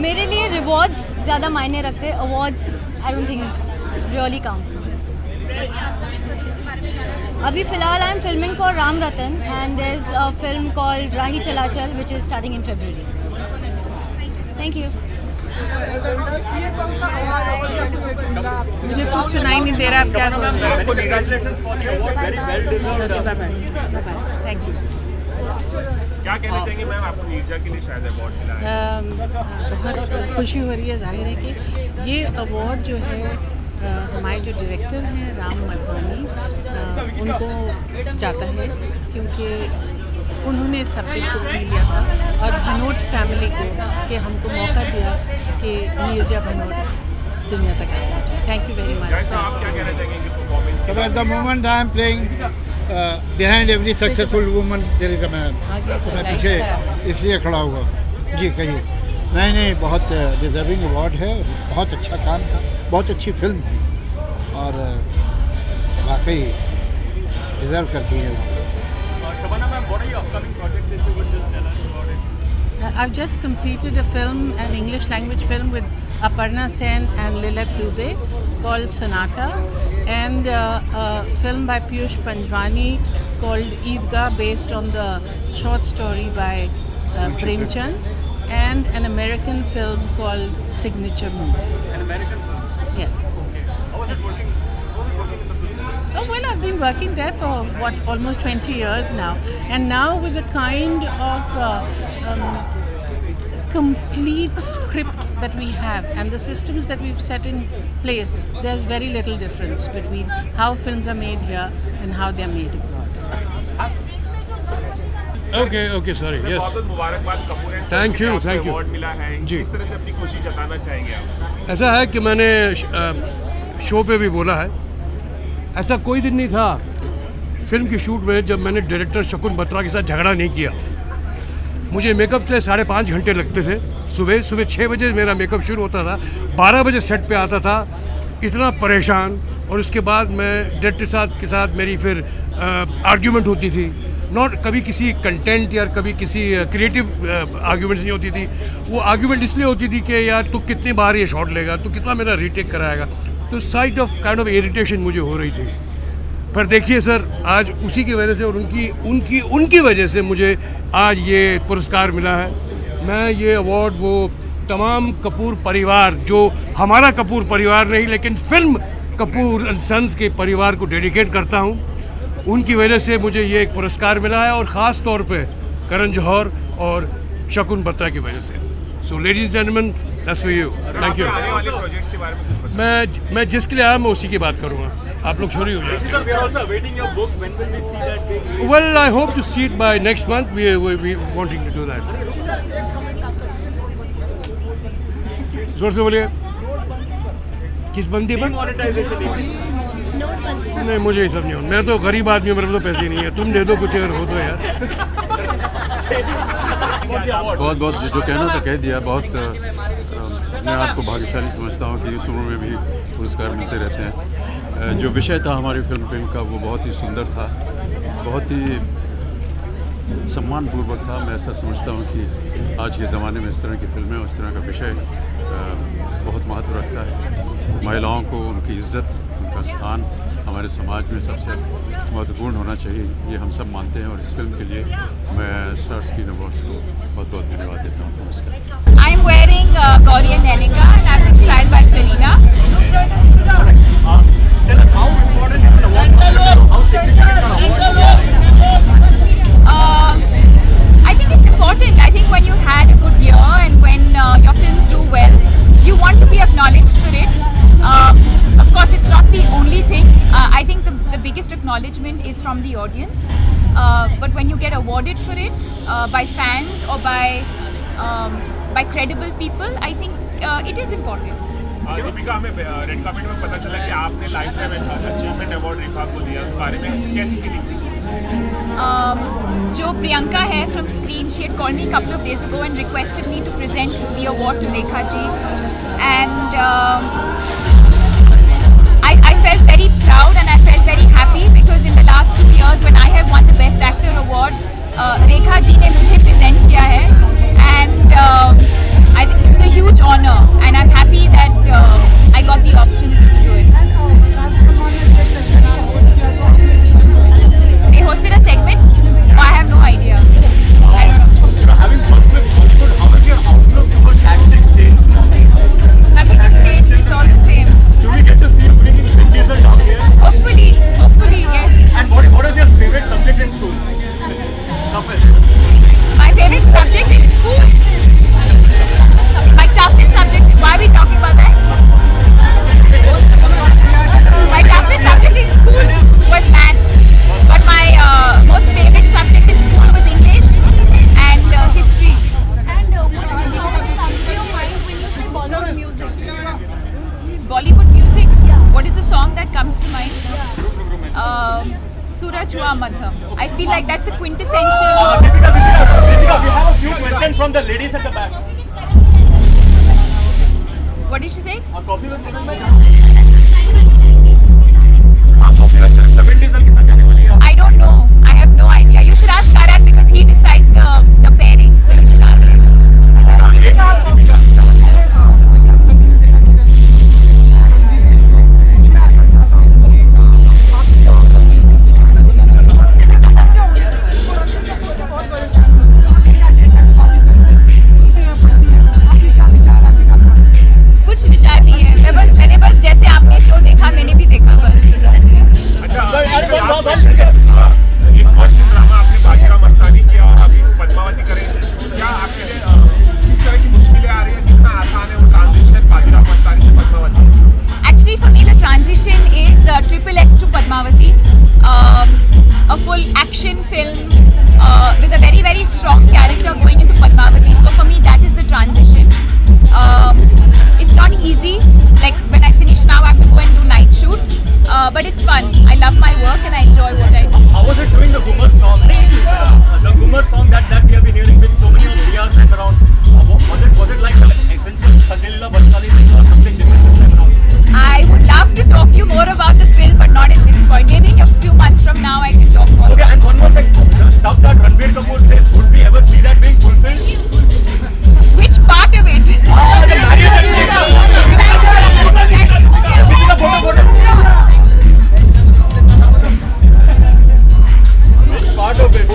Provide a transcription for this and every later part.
मेरे लिए रिवॉर्ड्स ज़्यादा मायने रखते हैं, awards I don't think really counts for me. अभी फ़िलहाल I am filming for Ram Ratan and there is a film called Rahi Chalachal which is starting in February। Thank you. मुझे कुछ सुनाई नहीं दे रहा, आप क्या बोल रहे हैं? Thank you. क्या कहना चाहेंगे मैम, आपको नीरजा के लिए शायद अवार्ड मिला है? बहुत खुशी हो रही है। जाहिर है कि ये अवार्ड जो है हमारे जो डायरेक्टर हैं राम मधवानी उनको जाता है, क्योंकि उन्होंने इस सब्जेक्ट को पी लिया था और भनोट फैमिली को कि हमको मौका दिया कि नीरजा भनोट दुनिया तक पहुँचे। Thank you very much. आप क्या कहना चाहेंगे परफॉर्मेंस के At the moment I am playing behind every successful woman there is a man। मैं पीछे इसलिए खड़ा हुआ। जी कहिए। नहीं, बहुत डिजर्विंग अवार्ड है, बहुत अच्छा काम था, बहुत अच्छी फिल्म थी और वाकई डिजर्व करती है। Shabana ma'am, what are your upcoming projects if you would just tell us about it? I've just completed a film, an English language film with Aparna Sen and Lilith Dubey called Sonata, and a film by Piyush Panjwani called Eidgah based on the short story by Premchand, and an American film called Signature Move. An American film? Yes. Okay. How was it working? In the film? Oh, well, I've been working there for almost 20 years now, and now with the kind of complete script that we have and the systems that we've set in place, there's very little difference between how films are made here and how they're made abroad. Okay, sorry. Yes. बहुत मुबारकबाद Kapoor and Thank you, thank you. Award मिला है। जी। किस तरह से अपनी खुशी जताना चाहेंगे आप? ऐसा है कि मैंने शो पे भी बोला है, ऐसा कोई दिन नहीं था फिल्म की शूट में जब मैंने डायरेक्टर शकुन बत्रा के साथ झगड़ा नहीं किया। मुझे मेकअप के 5.5 घंटे लगते थे। सुबह 6 बजे मेरा मेकअप शुरू होता था, 12 बजे सेट पे आता था, इतना परेशान। और उसके बाद मैं डायरेक्टर के साथ मेरी फिर आर्ग्यूमेंट होती थी, नॉट कभी किसी कंटेंट या कभी किसी क्रिएटिव आर्ग्यूमेंट्स नहीं होती थी। वो आर्ग्यूमेंट इसलिए होती थी कि यार तू कितनी बार ये शॉट लेगा, तू कितना मेरा रीटेक कराएगा, तो side of kind of irritation मुझे हो रही थी। पर देखिए सर, आज उसी की वजह से और उनकी वजह से मुझे आज ये पुरस्कार मिला है। मैं ये अवार्ड वो तमाम कपूर परिवार, जो हमारा कपूर परिवार नहीं लेकिन फिल्म कपूर एंड सन्स के परिवार को डेडिकेट करता हूँ। उनकी वजह से मुझे ये एक पुरस्कार मिला है, और ख़ास तौर पे करण जौहर और शकुन बत्रा की वजह से। So ladies and gentleman, that's for you. Thank you. आने वाले प्रोजेक्ट्स के बारे में कुछ बताइए। मैं जिसके लिए आया मैं उसी की बात करूँगा। आप लोग छोड़ी हो जाए। We are also awaiting your book. When will we see that being released? Well, I hope to see it by next month. We wanting to do that. जोर से बोलिए। किस बंदी पर? Demonetization. नहीं, मुझे ये सब नहीं हो। मैं तो गरीब आदमी हूँ, मेरे पास तो पैसे नहीं है। तुम दे दो कुछ अगर हो तो यार। बहुत जो कहना था कह दिया। मैं आपको भाग्यशाली समझता हूँ कि इस उम्र में भी पुरस्कार मिलते रहते हैं। जो विषय था हमारी फिल्म का वो बहुत ही सुंदर था, बहुत ही सम्मानपूर्वक था। मैं ऐसा समझता हूँ कि आज के ज़माने में इस तरह की फिल्में और इस तरह का विषय बहुत महत्व रखता है। महिलाओं को उनकी इज़्ज़त, उनका स्थान हमारे समाज में सबसे महत्वपूर्ण होना चाहिए, ये हम सब मानते हैं। और इस फिल्म के लिए मैं स्टार स्क्रीन अवार्ड्स को बहुत बहुत धन्यवाद देता हूँ। नमस्कार। I am wearing Gauri and Danica and I've been styled by Sharina. Tell us how important is an award? How significant is an award? I think it's important. I think when you had a good year and when your films do well, you want to be acknowledged for it. Of course, it's not the only thing. I think the biggest acknowledgement is from the audience. But when you get awarded for it by fans or by credible people, I think it is important. Deepika, हमें red carpet में पता चला कि आपने life time achievement award रेखा को दिया, उस बारे में कैसी फीलिंग थी? जो प्रियंका है from Screen, she had called me a couple of days ago and requested me to present the award to Rekha ji, and I felt very proud and I felt very happy because in the last 2 years when I have won the Best Actor award, Rekha ji ने मुझे present किया है, and I think it was a huge Suraj hua madham. I feel like that's the quintessential. Deepika, we have a few questions from the ladies at the back. What did she say? Coffee में Vin Diesel के साथ जाने वाली है. I don't know. I have no idea. You should ask Karan because he decides the pairing. So you should ask him. कुछ विचार नहीं है. मैंने बस जैसे आपने शो देखा मैंने भी देखा बस. अच्छा एक कॉस्ट्यूम ड्रामा आपने बाजीराव मस्तानी किया और अभी पद्मावती करेंगे. क्या आपके लिए किस तरह की मुश्किलें आ रही है? कितना आसान है वो ट्रांजिशन बाजीराव मस्तानी से Padmavati? Actually, for me, the transition is XXX to Padmavati, a full action film with a very, very strong character going into Padmavati. So for me, that is the transition. It's not easy. Like when I finish now, I have to go and do night shoot. But it's fun. I love my work and I enjoy what I do. How was it doing the Ghumar song? The Ghumar song that we have been hearing with so many of Riyas and around. Was it like essential Sanjay Leela Bhansali thing or something different this time around? I would love to talk to you more about the film, but not at this point. Maybe in a few months from now, I can talk more. Okay, and one more thing. The stuff that Ranbir Kapoor said, would we ever see that being fulfilled? Which part of it? The marriage and Deepika, photo. Which part of it?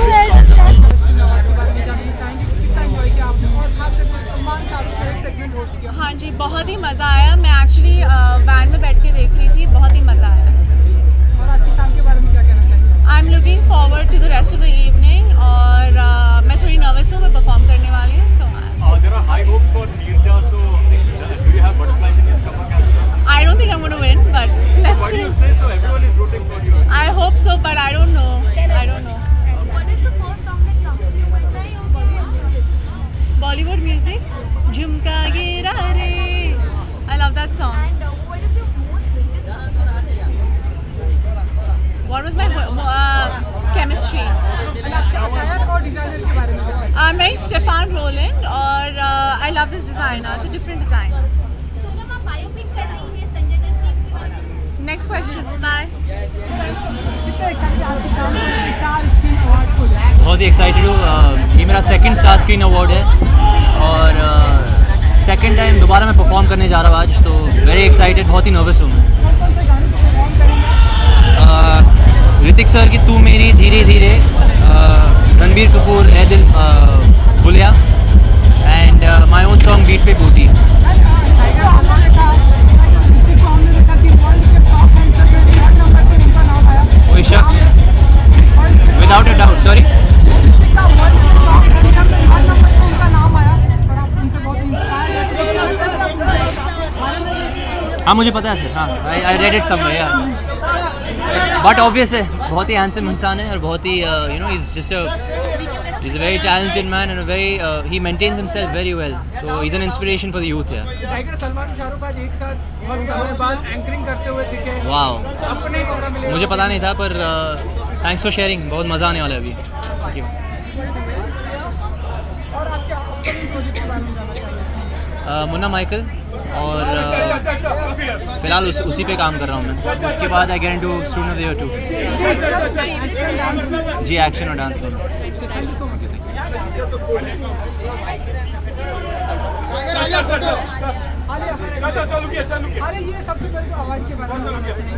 हाँ जी, बहुत ही मज़ा आया. मैं actually van में बैठ के देख रही थी. बहुत ही मज़ा आया. और आज की शाम के बारे में क्या कहना चाहिए? I am looking forward to the rest of the evening. और मैं थोड़ी नर्वस हूँ. मैं परफॉर्म करने वाली हूँ. सो There are high hopes for Neerja, so do you have butterflies in your stomach as well? I don't think I'm going to win, but let's Why do see. you say so? Everyone is rooting for you. I hope so, but I don't know. I don't know. What is the first song that comes to you when you hear music? Bollywood music, Jhumka Gira Re. I love that song. And what is your most hated subject? What was my chemistry? और designer के बारे में क्या? I'm wearing Stefan Roland और I love this designer. It's a different design. Sonam आप biopic कर रही हैं संजय दत्त की उसके Next question. Bye. कितने एक्साइटेड आज की शाम को स्टार स्क्रीन अवार्ड को लेकर? बहुत ही एक्साइटेड हूँ. ये मेरा सेकंड स्टार स्क्रीन अवार्ड है और सेकंड टाइम दोबारा मैं परफॉर्म करने जा रहा हूँ आज. तो वेरी एक्साइटेड. बहुत ही नर्वस हूँ मैं. कौन से गाने को परफॉर्म करेंगे? ऋतिक सर की तू मेरी धीरे धीरे, Ranbir Kapoor Ae Dil Bulleya and my own song beat पे बूटी. टाइगर हमने देखा, ऋतिक को हमने देखा कि वर्ल्ड के टॉप डांसर में 3rd नंबर पे उनका नाम आया. कोई शक? Without a doubt. Sorry. Hrithik का वर्ल्ड के टॉप डांसर में 3rd नंबर पे उनका नाम आया और आप उनसे बहुत इंस्पायर्ड हैं. हाँ मुझे पता है सर. हाँ I read it somewhere. But obvious है, बहुत ही हैंडसम इंसान है और बहुत ही you know is just he's a very talented man and a very he maintains himself very well. So he's an inspiration for the youth here. Tiger Salman Shahrukh आज एक साथ बहुत समय बाद एंकरिंग करते हुए दिखे. Wow. अपने मौका मिले. मुझे पता नहीं था पर थैंक्स फॉर शेयरिंग. बहुत मज़ा आने वाला है अभी. Thank you. और आपके अपकमिंग प्रोजेक्ट के बारे में जानना चाहिए. मुन्ना माइकल और फिलहाल उसी पे काम कर रहा हूँ मैं. उसके बाद I get into student of the year 2. जी एक्शन और डांस में. अरे ये सबसे पहले तो अवार्ड के बारे में जानना चाहिए.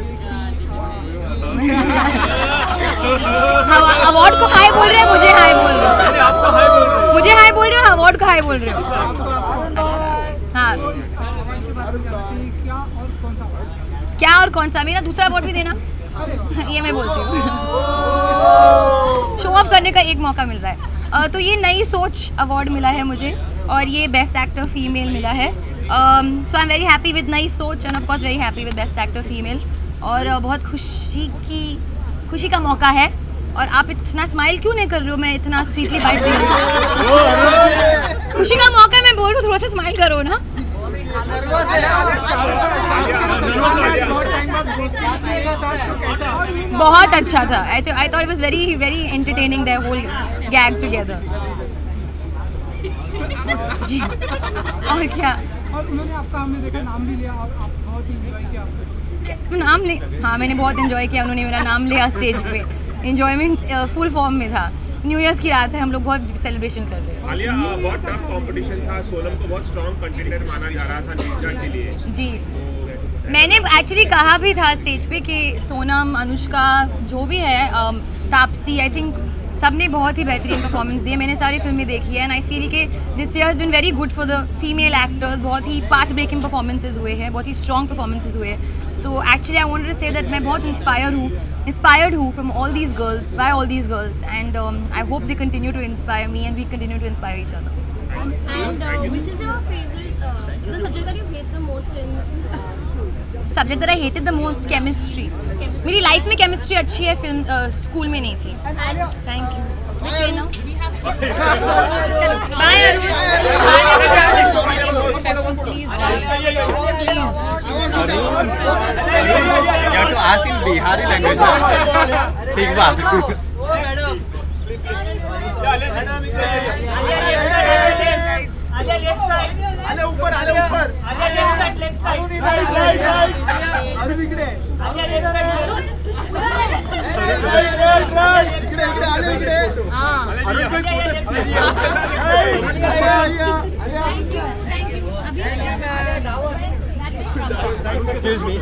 अवार्ड को हाई बोल रहे हैं, मुझे हाई बोल रहे हो. मुझे हाई बोल रहे हो, अवार्ड को हाई बोल रहे हो. हाँ. अवार्ड के बारे में जानना चाहिए. क्या और कौन सा अवार्ड? क्या और कौन सा? मेरा दूसरा अवार्ड भी देना. ये मैं बोलती हूँ. शो ऑफ करने का एक मौका मिल रहा है. तो ये नई सोच अवार्ड मिला है मुझे और ये बेस्ट एक्टर फीमेल मिला है. So I am very happy with नई सोच and of course very happy with best actor female. और बहुत खुशी का मौका है. और आप इतना स्माइल क्यों नहीं कर रहे हो? मैं इतना स्वीटली बाइट दे रही हूँ. खुशी का मौका है, मैं बोल रही हूँ थोड़ा सा स्माइल करो ना. बहुत अच्छा था. I thought it was very entertaining, their whole gag together. जी. और क्या? और उन्होंने आपका, हमने देखा, नाम भी लिया और आप बहुत ही एंजॉय किया. नाम ले, हाँ मैंने बहुत एंजॉय किया. उन्होंने मेरा नाम लिया स्टेज पे. एंजॉयमेंट फुल फॉर्म में था. न्यू ईयर्स की रात है, हम लोग बहुत सेलिब्रेशन कर रहे हैं. आलिया, बहुत टफ कंपटीशन था. सोनम को बहुत स्ट्रॉन्ग कंटेंडर माना जा रहा था नीचा के लिए. जी. मैंने एक्चुअली कहा भी था स्टेज पे कि सोनम, अनुष्का, जो भी है, तापसी, आई थिंक सब ने बहुत ही बेहतरीन परफॉर्मेंस दी है. मैंने सारी फिल्में देखी है एंड आई फील कि this year has been very good for the female actors. बहुत ही पाथ ब्रेकिंग परफॉर्मेंसेज हुए हैं, बहुत ही स्ट्रॉन्ग परफॉर्मेंसेज हुए हैं. So actually I wanted to say that मैं बहुत इंस्पायर्ड हूँ from all these girls, by all these girls, and I hope they continue to inspire me and we continue to inspire each other. And which is your favorite, the subject that you hate the most in school? Subject that I hated the most, chemistry. मेरी life में chemistry अच्छी है, film school में नहीं थी. Thank you. Which way now? Bye Arun. Please guys. You have to ask in Bihari language. ठीक बात. आले ऊपर, आले ऊपर. अरे इकडे. इकडे आले इकडे. Excuse me.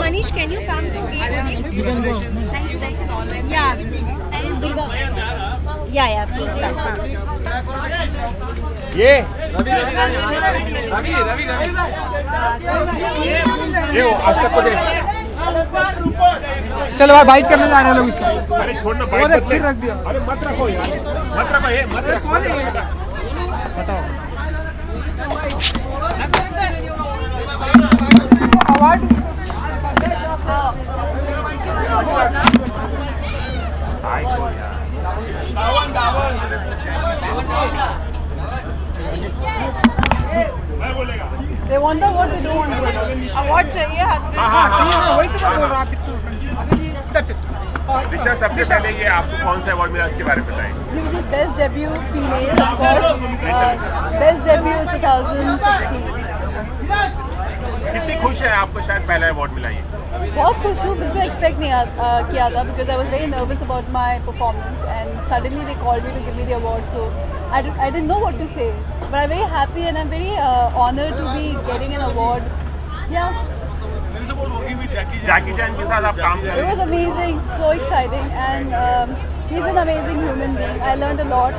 Manish, can you come to gate? You can go. Thank you. Yeah. And Durga. Yeah, please come. ये आज तक को दे. चलो भाई, बाइट करने जा रहे हैं लोग इसको. अरे छोड़ना, बाइट फिर रख दिया. अरे मत रखो यार, मत रखो. ये मत रखो. बताओ. Award They want the award, they don't want the award. Award चाहिए हाथ में. हाँ, वही तो मैं बोल रहा हूँ. That's it. दिशा, सबसे पहले ये आपको कौन सा अवार्ड मिला, इसके बारे में बताएं. जी, मुझे best debut female, of course, best debut 2016. कितनी खुश है आपको शायद पहला अवार्ड मिला ये? बहुत खुश हूँ. बिल्कुल एक्सपेक्ट नहीं किया था, because I was very nervous about my performance and suddenly they called me to give me the award. So I didn't know what to say, but I'm very happy and I'm very honored to be getting an award. Yeah. जैकी चैन के साथ आप काम कर रहे It was amazing, so exciting, and he's an amazing human being. I learned a lot.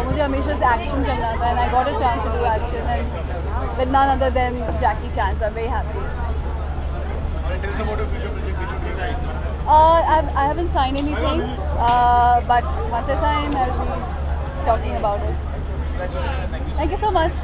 मुझे हमेशा से action करना था, and I got a chance to do action, and with none other than Jackie Chan, so I'm very happy. I haven't signed anything, but once I sign, I'll be talking about it. Thank you so much.